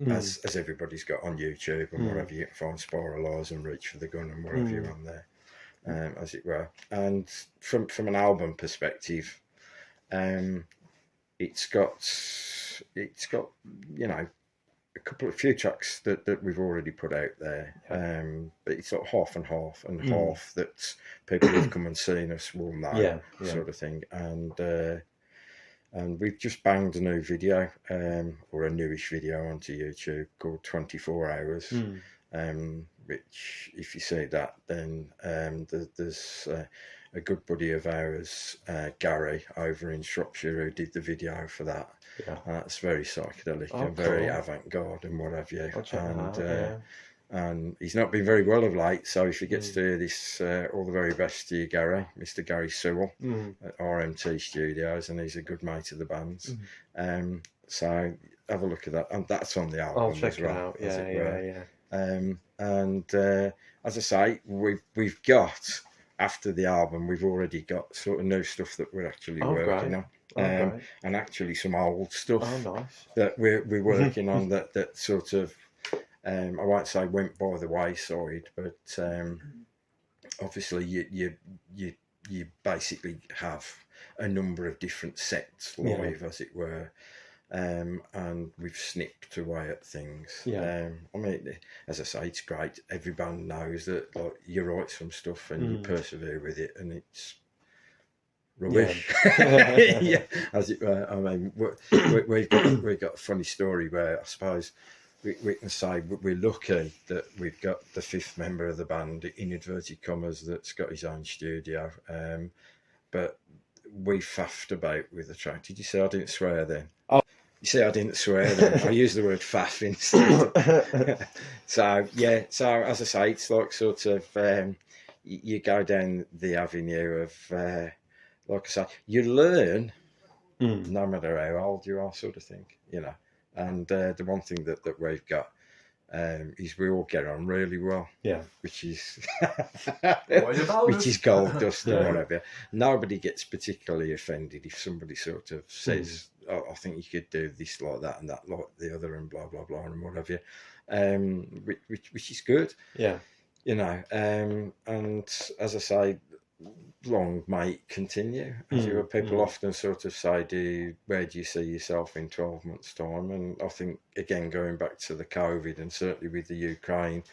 as everybody's got on YouTube and whatever, you can find Spiralize and Reach for the Gun and whatever you're on there, as it were. And from an album perspective, it's got a few tracks that we've already put out there, but it's sort of half and half, and half that people who've come and seen us will know, sort of thing. And we've just banged a new video, or a newish video onto YouTube called 24 Hours, which, if you see that, then there's a good buddy of ours, Gary, over in Shropshire, who did the video for that. And that's very psychedelic and very avant-garde and what have you. And he's not been very well of late, so if he gets to hear this, all the very best to you, Gary, Mr. Gary Sewell at RMT Studios, and he's a good mate of the band's. So have a look at that, and that's on the album. I'll check as well, it out. And as I say, we've got, after the album, we've already got sort of new stuff that we're actually working on. And actually some old stuff that we're working on that sort of, I won't say went by the wayside, but obviously you basically have a number of different sets live, as it were, and we've snipped away at things. I mean, as I say, it's great. Every band knows that, like, you write some stuff and you persevere with it, and it's rubbish. As it were. I mean, we've got a funny story where I suppose we can say we're lucky that we've got the fifth member of the band, in inverted commas, that's got his own studio. But we faffed about with the track. Did you say I didn't swear then? Oh. You see, I didn't swear then. I used the word faff instead. So as I say, it's like sort of, you go down the avenue of, like I say, you learn no matter how old you are, sort of thing, you know. And the one thing that we've got is we all get on really well, which is which is gold dust and whatever. Nobody gets particularly offended if somebody sort of says, "Oh, I think you could do this like that and that like the other and blah blah blah and whatever," which is good, you know. And as I say, long may it continue. As you know, people often sort of say, where do you see yourself in 12 months' time? And I think, again, going back to the COVID, and certainly with the Ukraine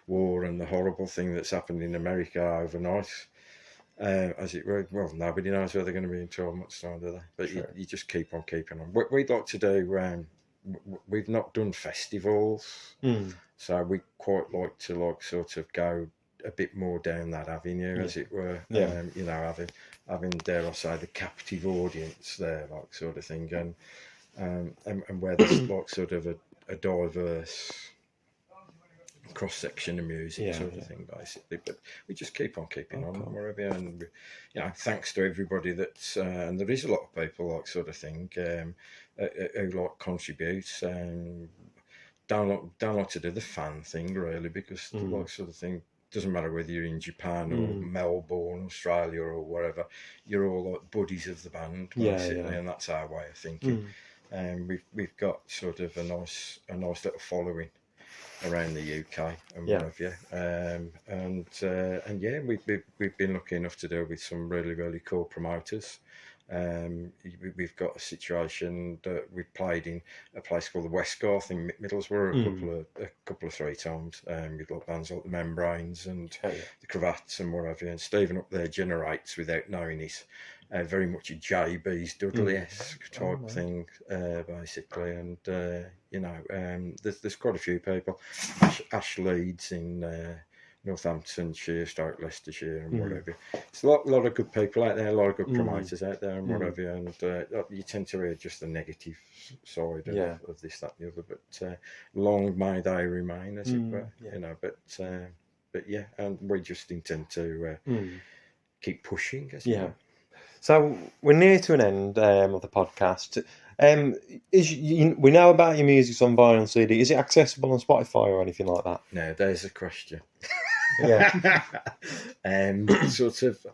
war and the horrible thing that's happened in America overnight, as it were, well, nobody knows where they're going to be in 12 months' time, do they? But you just keep on keeping on. What we'd like to do, we've not done festivals, so we quite like to sort of go a bit more down that avenue, as it were. You know, having, dare I say, the captive audience there, like, sort of thing, and where there's like sort of a diverse cross section of music, sort of thing, basically. But we just keep on keeping on wherever, and you know, thanks to everybody that's and there is a lot of people, like, sort of thing, who like contribute. Don't like to do the fan thing, really, because the like sort of thing, doesn't matter whether you're in Japan or Melbourne, Australia, or wherever, you're all like buddies of the band, basically, and that's our way of thinking. We've got sort of a nice little following around the UK and whatever, and yeah, we've been lucky enough to deal with some really cool promoters. We've got a situation that we've played in a place called the Westgarth in Middlesbrough a couple of 3 times, with like bands like the Membranes and the Cravats and whatever. And Stephen up there generates, without knowing it, very much a JB's Dudley-esque type thing, basically. And you know, there's quite a few people. Ash Leeds in Northamptonshire, Stoke Leicestershire, and whatever. It's a lot of good people out there, a lot of good promoters out there, and whatever. And you tend to hear just the negative side of this, that, and the other. But long may they remain, as it were. You know. But yeah, and we just intend to keep pushing, as it were. So we're near to an end of the podcast. We know about your music's on vinyl CD. Is it accessible on Spotify or anything like that? No, there's a question. Yeah. Sort of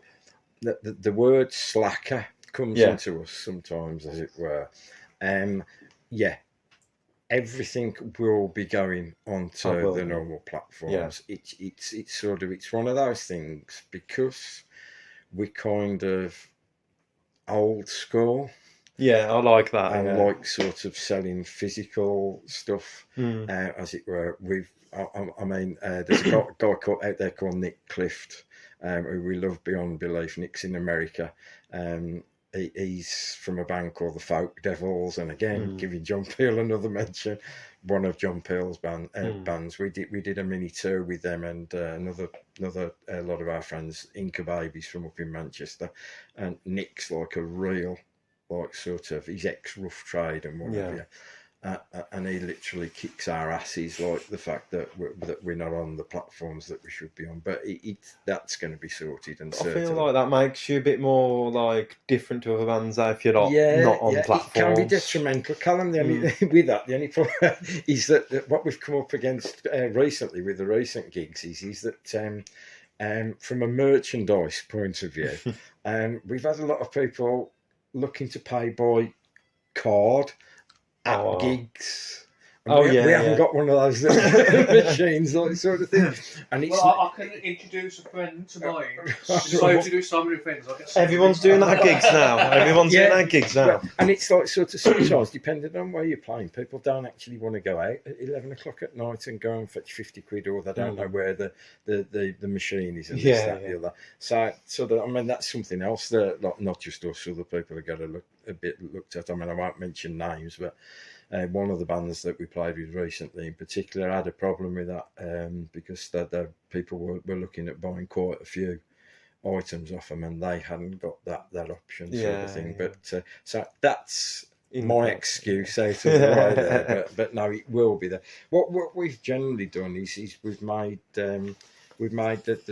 the word slacker comes into us sometimes, as it were. Yeah, everything will be going onto the normal platforms. Yeah. It's sort of, it's one of those things, because we're kind of old school. Yeah, I like that. And like sort of selling physical stuff, as it were. I mean, there's a guy out there called Nick Clift, who we love beyond belief. Nick's in America. He's from a band called the Folk Devils, and again, giving John Peel another mention, one of John Peel's bands. We did a mini tour with them, and another a lot of our friends, Inca Babies from up in Manchester, and Nick's like a real, like sort of, he's ex-rough trade and whatever. Yeah. And he literally kicks our asses, like the fact that we're not on the platforms that we should be on. But that's going to be sorted. And I feel like that makes you a bit more like different to other bands if you're not on platforms. It can be detrimental, Callum. With that, the only problem is that what we've come up against recently with the recent gigs is that from a merchandise point of view, we've had a lot of people looking to pay by card at gigs. We haven't got one of those machines, like sort of thing. And it's, I can introduce a friend to mine. So I introduce so many friends. Everyone's doing that at gigs now. Everyone's doing that at gigs now. And it's like sort of, sometimes, depending on where you're playing, people don't actually want to go out at 11 o'clock at night and go and fetch 50 quid, or they don't know where the machine is, and this, that, the other. So sort of, I mean, that's something else that not just us, other people have got to look a bit looked at. I mean, I won't mention names, but one of the bands that we played with recently in particular had a problem with that, because the people were looking at buying quite a few items off them, and they hadn't got that option, sort of thing. Yeah. But so that's my excuse out of the way there. But no, it will be there. What we've generally done is we've made the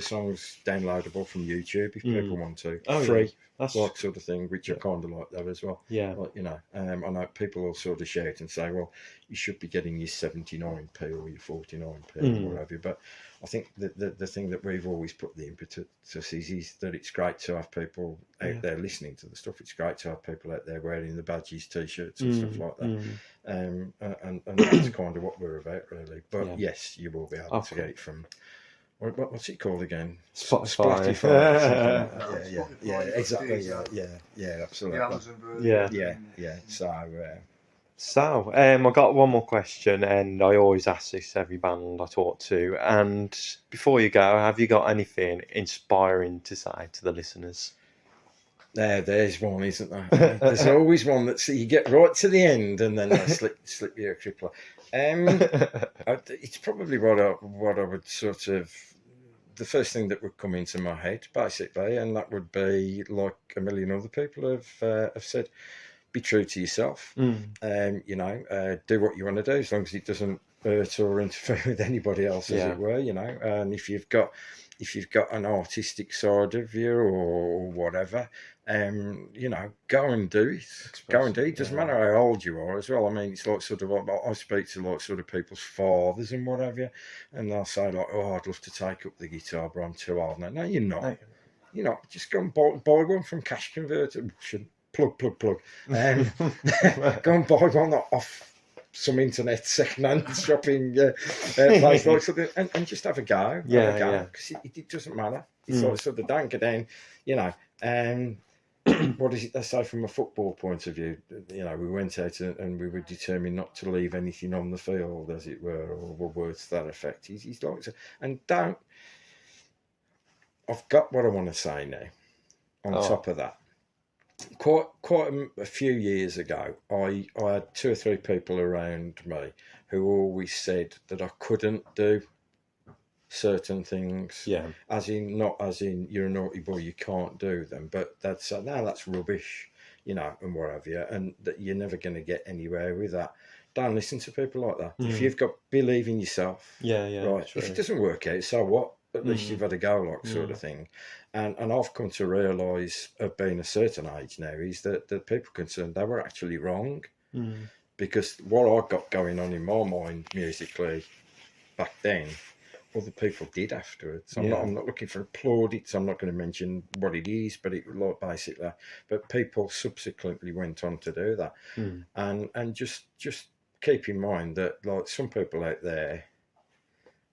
songs downloadable from YouTube if people want to, free. Yeah. That's like sort of thing, which I kind of like that as well. Yeah, like, you know, I know people will sort of shout and say, "Well, you should be getting your 79p or your 49p or whatever." But I think the thing that we've always put the impetus is that it's great to have people out there listening to the stuff. It's great to have people out there wearing the badges, t-shirts, and stuff like that. And that's kind of what we're about, really. But yes, you will be able to get it from. What's it called again? Spotify. Yeah, exactly. Yeah, absolutely. Yeah. So, I got one more question, and I always ask this every band I talk to. And before you go, have you got anything inspiring to say to the listeners? There's one, isn't there? There's always one that you get right to the end, and then they slip you a crippler. It's probably what I would sort of, the first thing that would come into my head, basically, and that would be, like a million other people have said, be true to yourself. You know, do what you want to do, as long as it doesn't hurt or interfere with anybody else, as it were. You know, and if you've got an artistic side of you or whatever, you know, go and do it. Go and do it. Doesn't matter how old you are as well. I mean, it's like sort of, I speak to like sort of people's fathers and whatever, and they'll say like, "Oh, I'd love to take up the guitar, but I'm too old." No, you're not. You're not. Just go and buy one from Cash Converter. Plug. Go and buy one off some internet second-hand shopping place, like something, and just have a go. Because it doesn't matter. It's like sort of, don't get down, you know. What is it they say from a football point of view? You know, we went out and we were determined not to leave anything on the field, as it were, or words to that effect. He's like, and don't. I've got what I want to say now. On top of that, quite a few years ago, I had 2 or 3 people around me who always said that I couldn't do certain things. Not as in you're a naughty boy, you can't do them, but that's no, that's rubbish, you know, and what have you, and that you're never going to get anywhere with that. Don't listen to people like that. If you've got, believe in yourself. Right. True. If it doesn't work out, so what? At least you've had a go, like sort of thing. And I've come to realise, of being a certain age now, is that the people concerned, they were actually wrong. Because what I got going on in my mind musically back then other people did afterwards. I'm not looking for plaudits. I'm not going to mention what it is, but it like basically. But people subsequently went on to do that, and just keep in mind that like some people out there,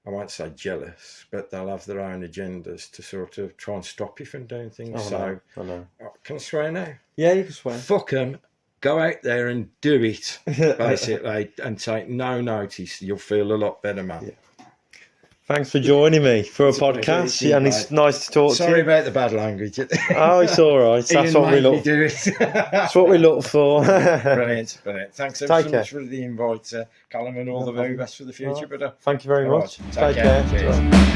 I won't say jealous, but they'll have their own agendas to sort of try and stop you from doing things. I know. Can I swear now? Yeah, you can swear. Fuck them. Go out there and do it, basically, and take no notice. You'll feel a lot better, man. Yeah. Thanks for joining me for a podcast, and it's nice to talk to you. Sorry about the bad language. Oh, it's all right. That's what we look. That's what we look for. Brilliant. Thanks so much for the invite, Callum, and all the very best for the future. Right. Thank you very much. Take care. Cheers.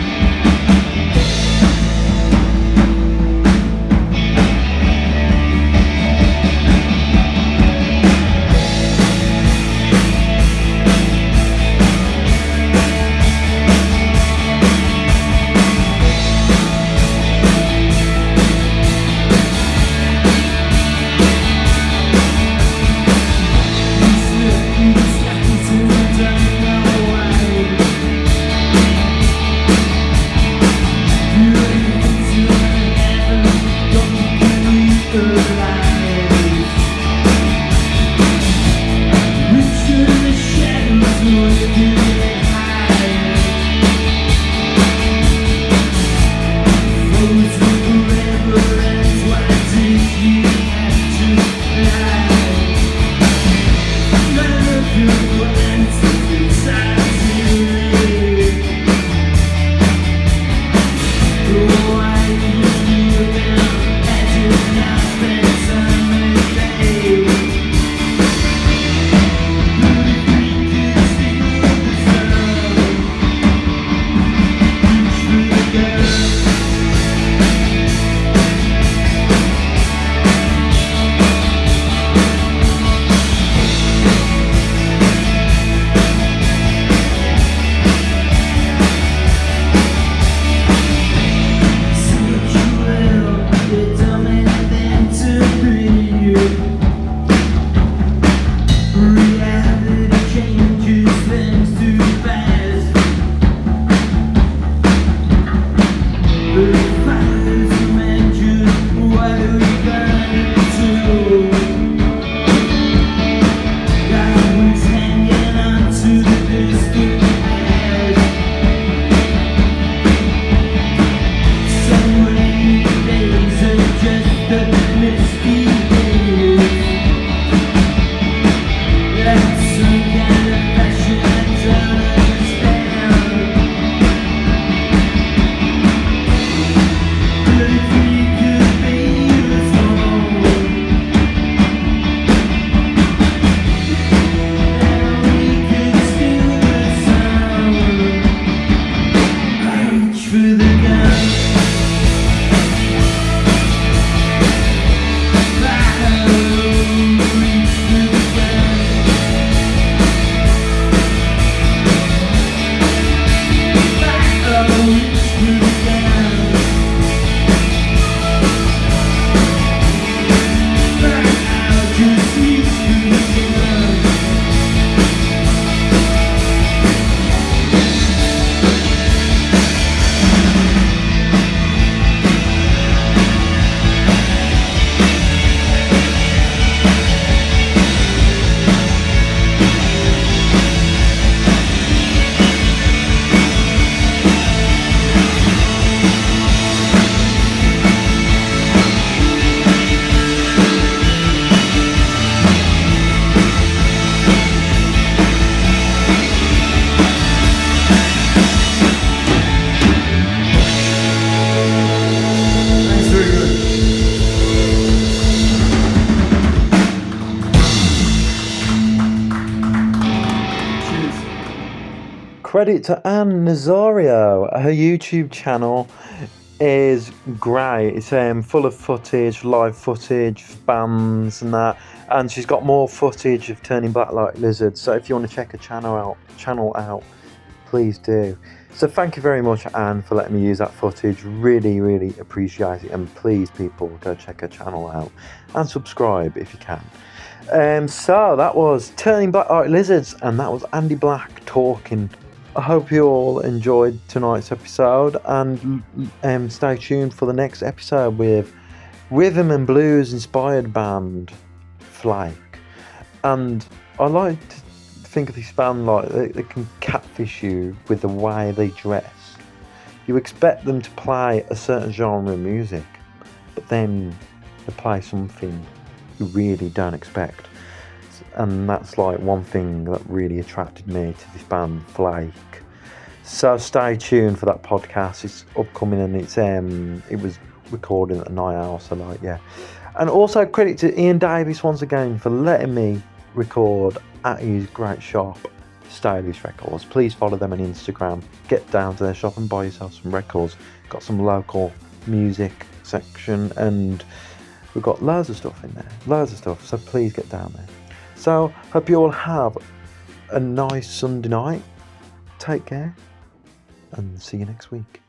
Credit to Anne Nazario. Her YouTube channel is great. It's full of footage, live footage, bands and that. And she's got more footage of turning black like lizards. So if you want to check her channel out, please do. So thank you very much, Anne, for letting me use that footage. Really, really appreciate it. And please, people, go check her channel out and subscribe if you can. So that was Turning Black Like Lizards, and that was Andy Black talking I hope you all enjoyed tonight's episode, and stay tuned for the next episode with rhythm and blues inspired band Flake. And I like to think of this band like they can catfish you with the way they dress. You expect them to play a certain genre of music, but then they play something you really don't expect. And that's like one thing that really attracted me to this band Flake. So stay tuned for that podcast. It's upcoming, and it was recorded at night owl, so like, yeah. And also credit to Ian Davis once again for letting me record at his great shop, Stylish Records. Please follow them on Instagram, get down to their shop and buy yourself some records. Got some local music section, and we've got loads of stuff in there, so please get down there. So hope you all have a nice Sunday night. Take care, and see you next week.